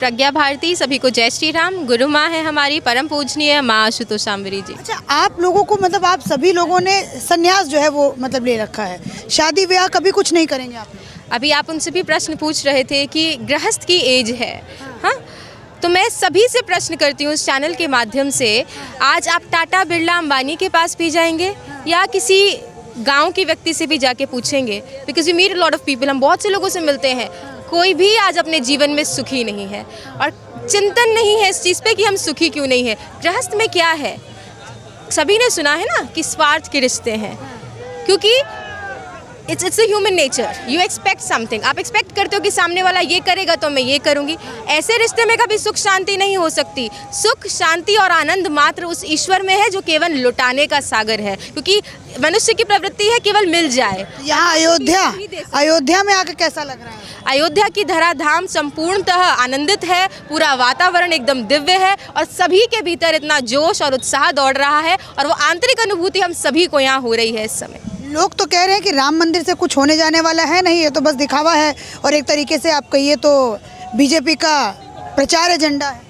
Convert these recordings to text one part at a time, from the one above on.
प्रज्ञा भारती, सभी को जय श्री राम। गुरु माँ है हमारी परम पूजनीय माँ आशुतोषाम्बरी जी। अच्छा, आप लोगों को मतलब आप सभी लोगों ने संन्यास जो है वो मतलब ले रखा है, शादी ब्याह कभी कुछ नहीं करेंगे आप? अभी आप उनसे भी प्रश्न पूछ रहे थे कि गृहस्थ की एज है, हाँ, तो मैं सभी से प्रश्न करती हूँ इस चैनल के माध्यम से, आज आप टाटा बिरला अंबानी के पास भी जाएंगे या किसी गांव के व्यक्ति से भी जाके पूछेंगे? Because we meet a lot of people, हम बहुत से लोगों से मिलते हैं, कोई भी आज अपने जीवन में सुखी नहीं है और चिंतन नहीं है इस चीज़ पे कि हम सुखी क्यों नहीं है। गृहस्थ में क्या है? सभी ने सुना है ना कि स्वार्थ के रिश्ते हैं, क्योंकि it's a human nature. You expect something, आप एक्सपेक्ट करते हो कि सामने वाला ये करेगा तो मैं ये करूँगी। ऐसे रिश्ते में कभी सुख शांति नहीं हो सकती। सुख शांति और आनंद मात्र उस ईश्वर में है जो केवल लुटाने का सागर है, क्योंकि मनुष्य की प्रवृत्ति है केवल मिल जाए। यहाँ अयोध्या में आकर कैसा लग रहा है? अयोध्या की धराधाम संपूर्णतः आनंदित है, पूरा वातावरण एकदम दिव्य है और सभी के भीतर इतना जोश और उत्साह दौड़ रहा है और वो आंतरिक अनुभूति हम सभी को यहाँ हो रही है इस समय। लोग तो कह रहे हैं कि राम मंदिर से कुछ होने जाने वाला है नहीं, ये तो बस दिखावा है और एक तरीके से आप कहिए तो बीजेपी का प्रचार एजेंडा है।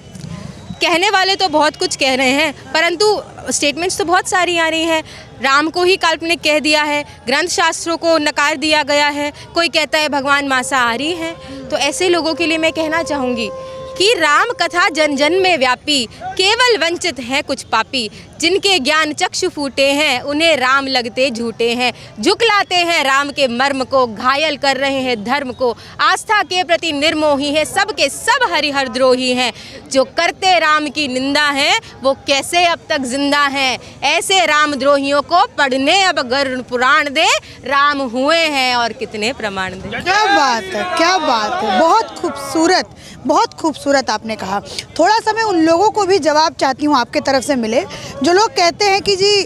कहने वाले तो बहुत कुछ कह रहे हैं, परंतु स्टेटमेंट्स तो बहुत सारी आ रही हैं। राम को ही काल्पनिक कह दिया है, ग्रंथ शास्त्रों को नकार दिया गया है, कोई कहता है भगवान मांसाहारी हैं। तो ऐसे लोगों के लिए मैं कहना चाहूँगी कि राम कथा जन जन में व्यापी, केवल वंचित हैं कुछ पापी, जिनके ज्ञान चक्षु फूटे हैं उन्हें राम लगते झूठे हैं। झुकलाते हैं राम के मर्म को, घायल कर रहे हैं धर्म को, आस्था के प्रति निर्मोही है, सबके सब हरिहर द्रोही हैं। जो करते राम की निंदा है वो कैसे अब तक जिंदा हैं। ऐसे राम द्रोहियों को पढ़ने अब गरुड़ पुराण दे, राम हुए हैं और कितने प्रमाण दे। क्या बात है, क्या बात है, बहुत खूबसूरत, बहुत खूबसूरत आपने कहा। थोड़ा सा मैं उन लोगों को भी जवाब चाहती हूँ आपके तरफ से मिले, जो लोग कहते हैं कि जी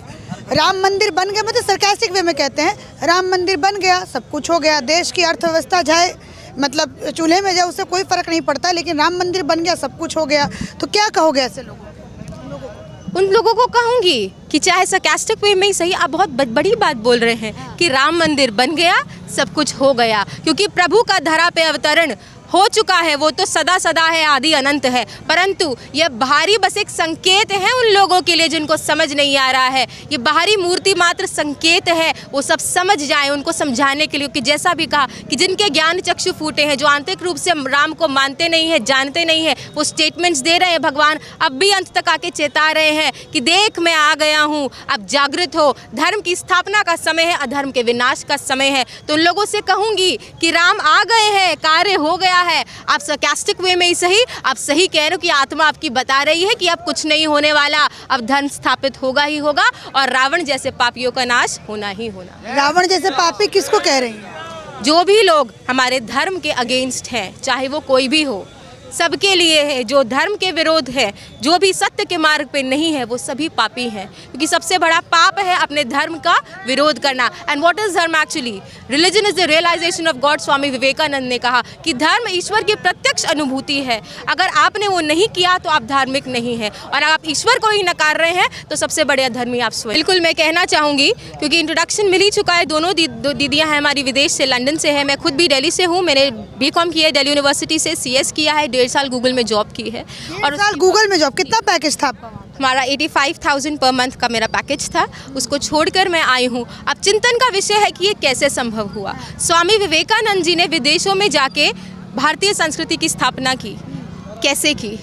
राम मंदिर बन गया, मतलब सरकास्टिक वे में कहते हैं राम मंदिर बन गया सब कुछ हो गया, देश की अर्थव्यवस्था जाए मतलब चूल्हे में जाए उससे कोई फ़र्क नहीं पड़ता, लेकिन राम मंदिर बन गया सब कुछ हो गया। तो क्या कहोगे ऐसे लोगों को? उन लोगों को कहूँगी कि चाहे सरकास्टिक वे में ही सही, आप बहुत बड़ी बात बोल रहे हैं कि राम मंदिर बन गया सब कुछ हो गया, क्योंकि प्रभु का धरा पे अवतरण हो चुका है, वो तो सदा सदा है, आदि अनंत है। परंतु यह बाहरी बस एक संकेत है उन लोगों के लिए जिनको समझ नहीं आ रहा है। ये बाहरी मूर्ति मात्र संकेत है, वो सब समझ जाए उनको समझाने के लिए, कि जैसा भी कहा कि जिनके ज्ञान चक्षु फूटे हैं, जो आंतरिक रूप से राम को मानते नहीं है, जानते नहीं है, वो स्टेटमेंट्स दे रहे हैं। भगवान अब भी अंत तक आके चेता रहे हैं कि देख मैं आ गया हूँ, अब जागृत हो, धर्म की स्थापना का समय है, अधर्म के विनाश का समय है। तो उन लोगों से कहूँगी कि राम आ गए हैं, कार्य हो गया है। आप सरकास्टिक वे में ही सही, आप सही कह रहे हो कि आत्मा आपकी बता रही है कि अब कुछ नहीं होने वाला, अब धर्म स्थापित होगा ही होगा और रावण जैसे पापियों का नाश होना ही होना। रावण जैसे पापी किसको कह रही हैं? जो भी लोग हमारे धर्म के अगेंस्ट हैं, चाहे वो कोई भी हो, सबके लिए है। जो धर्म के विरोध है, जो भी सत्य के मार्ग पे नहीं है, वो सभी पापी हैं, क्योंकि सबसे बड़ा पाप है अपने धर्म का विरोध करना। And what is dharma actually? Religion is the realisation of God. Swami Vivekananda ने कहा कि धर्म ईश्वर की प्रत्यक्ष अनुभूति है। अगर आपने वो नहीं किया तो आप धार्मिक नहीं है, और आप ईश्वर को ही नकार रहे हैं तो सबसे बड़े अधर्मी आप स्वयं। बिल्कुल मैं कहना चाहूँगी, क्योंकि इंट्रोडक्शन मिल ही चुका है। दोनों दीदियाँ हैं हमारी, विदेश से, लंदन से है। मैं खुद भी दिल्ली से हूँ, मैंने BCom किया है दिल्ली यूनिवर्सिटी से, CS किया है, 1.5 साल गूगल में जॉब की है। और साल गूगल में जॉब, कितना पैकेज था आपका? हमारा 85,000 पर मंथ का मेरा पैकेज था, उसको छोड़कर मैं आई हूँ। अब चिंतन का विषय है कि ये कैसे संभव हुआ। स्वामी विवेकानंद जी ने विदेशों में जाके भारतीय संस्कृति की स्थापना की, कैसे की?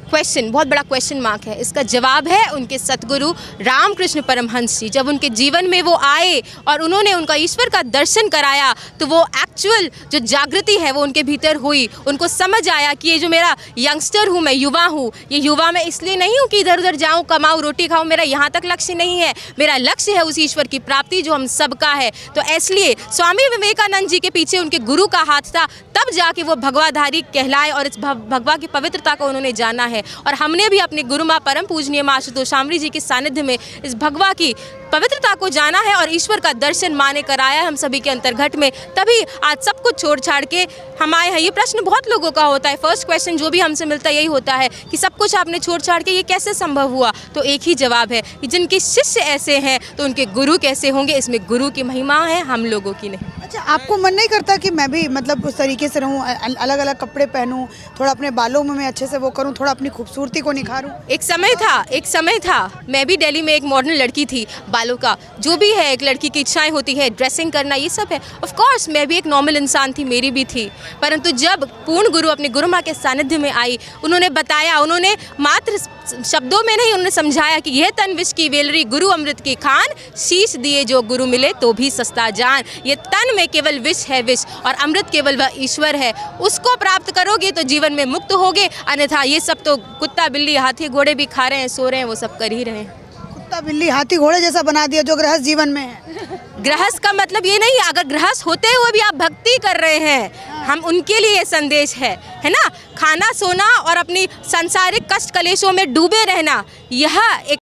क्वेश्चन, बहुत बड़ा क्वेश्चन मार्क है। इसका जवाब है उनके सतगुरु रामकृष्ण परमहंस जी। जब उनके जीवन में वो आए और उन्होंने उनका ईश्वर का दर्शन कराया, तो वो एक्चुअल जो जागृति है वो उनके भीतर हुई। उनको समझ आया कि ये जो मेरा यंगस्टर हूँ, मैं युवा हूँ, ये युवा मैं इसलिए नहीं हूँ कि इधर उधर जाऊँ, कमाऊँ, रोटी खाऊँ, मेरा यहाँ तक लक्ष्य नहीं है। मेरा लक्ष्य है उस ईश्वर की प्राप्ति जो हम सबका है। तो इसलिए स्वामी विवेकानंद जी के पीछे उनके गुरु का हाथ था, तब जाके वो भगवाधारी कहलाए और इस भगवा की पवित्रता को उन्होंने जाना है। और हमने भी अपने गुरु माँ परम पूजनीय माँ आशुतोषाम्बरी जी के सानिध्य में इस भगवा की पवित्रता को जाना है और ईश्वर का दर्शन माने कराया है हम सभी के अंतर्घट में। तभी आज सब कुछ छोड़ छाड़ के हम आए हैं। ये प्रश्न बहुत लोगों का होता है, फर्स्ट क्वेश्चन जो भी हमसे मिलता है यही होता है कि सब कुछ आपने छोड़ छाड़ के ये कैसे संभव हुआ? तो एक ही जवाब है कि जिनके शिष्य ऐसे हैं तो उनके गुरु कैसे होंगे। इसमें गुरु की महिमा है, हम लोगों की नहीं। अच्छा, आपको मन नहीं करता कि मैं भी मतलब उस तरीके से रहूं, अलग अलग कपड़े पहनूं, थोड़ा अपने बालों में मैं अच्छे से वो करूं, थोड़ा अपनी खूबसूरती को निखारूं? एक समय था मैं भी दिल्ली में एक मॉडर्न लड़की थी, बालों का जो भी है एक लड़की की इच्छाएं होती है, ड्रेसिंग करना ये सब है। ऑफ कोर्स मैं भी एक नॉर्मल इंसान थी, मेरी भी थी, परंतु जब पूर्ण गुरु अपनी गुरु माँ के सानिध्य में आई, उन्होंने बताया, उन्होंने मात्र शब्दों में नहीं, उन्होंने समझाया कि यह तन विष की वेलरी गुरु अमृत की खान, शीश दिए जो गुरु मिले तो भी सस्ता जान। ये तन में केवल विष है विष और अमृत केवल वह ईश्वर है, उसको प्राप्त करोगे तो जीवन में मुक्त होगे, अन्यथा ये सब तो कुत्ता बिल्ली हाथी घोड़े भी खा रहे हैं, सो रहे हैं, वो सब कर ही रहे हैं। कुत्ता बिल्ली हाथी घोड़े जैसा बना दिया जो गृहस्थ जीवन में है। गृहस्थ का मतलब ये नहीं, अगर गृहस्थ होते हुए भी आप भक्ति कर रहे हैं, हम उनके लिए ये संदेश है ना। खाना सोना और अपनी सांसारिक कष्ट कलेशों में डूबे रहना, यह एक